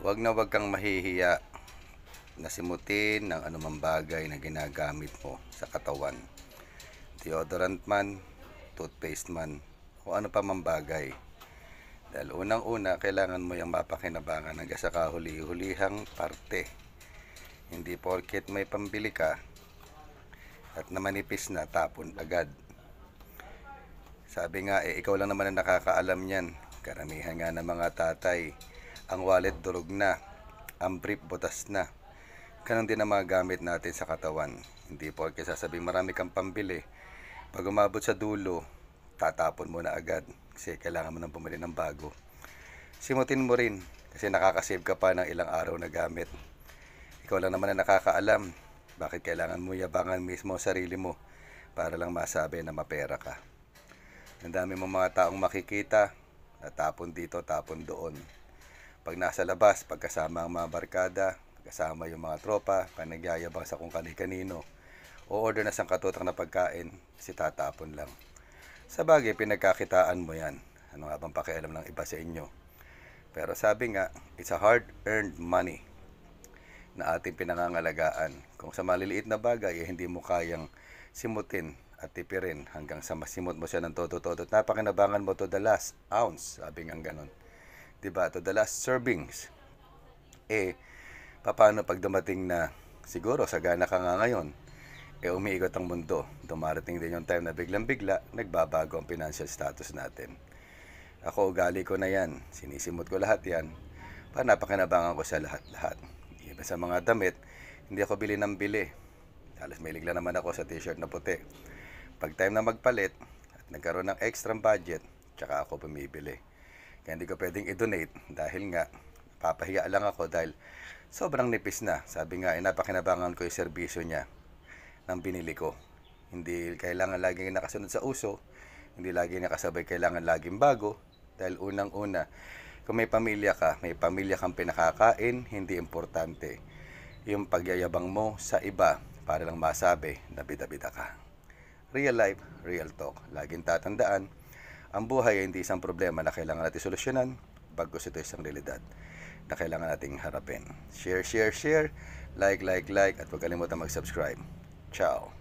Wag kang mahihiya na simutin ng anumang bagay na ginagamit mo sa katawan. Deodorant man, toothpaste man, o ano pa mang bagay. Dahil unang-una, kailangan mo yung mapakinabangan hanggang sa kahuli-hulihang parte. Hindi porket may pambili ka at namanipis na, tapon agad. Sabi nga, ikaw lang naman ang nakakaalam niyan. Karamihan nga ng mga tatay, ang wallet durog na, ang brief butas na. Ganon din ang mga gamit natin sa katawan. Hindi porke sasabihin marami kang pambili, pag umabot sa dulo, tatapon mo na agad kasi kailangan mo nang bumili ng bago. Simutin mo rin kasi nakakasave ka pa ng ilang araw na gamit. Ikaw lang naman ang nakakaalam bakit kailangan mo yabangan mismo sarili mo para lang masabi na mapera ka. Ang dami mong mga taong makikita, natapon dito, tapon doon. Pag nasa labas, pagkasama ang mga barkada, kasama yung mga tropa, pag nagyayabang sa kung kani-kanino, o order na sang katutak na pagkain, si tatapon lang. Sa bagay, pinagkakitaan mo yan. Ano nga bang pakialam ng iba sa inyo? Pero sabi nga, it's a hard-earned money na ating pinangangalagaan. Kung sa maliliit na bagay, hindi mo kayang simutin at tipirin hanggang sa masimot mo siya ng todo-todo. Napakinabangan mo to the last ounce, sabi nga ganon. Diba? To the last servings. Paano pag dumating na, siguro sagana ka nga ngayon, umiikot ang mundo. Dumarating din yung time na biglang-bigla, nagbabago ang financial status natin. Ako, ugali ko na yan. Sinisimot ko lahat yan. Napakinabangan ko sa lahat-lahat. Iba sa mga damit, hindi ako bili ng bili. Halos may ligla naman ako sa t-shirt na puti. Pag time na magpalit, at nagkaroon ng extra budget, tsaka ako bumibili. Kaya hindi ko pwedeng i-donate dahil nga, papahiya lang ako dahil sobrang nipis na. Sabi nga, napakinabangan ko yung serbisyo niya ng binili ko. Hindi kailangan laging nakasunod sa uso, hindi laging nakasabay kailangan laging bago, dahil unang-una, kung may pamilya kang pinakakain, hindi importante yung pagyayabang mo sa iba para lang masabi na bida-bida ka. Real life, real talk. Laging tatandaan, ang buhay ay hindi isang problema na kailangan natin solusyonan, bagkus ito isang realidad na kailangan nating harapin. Share, like, at huwag kalimutan mag-subscribe. Ciao.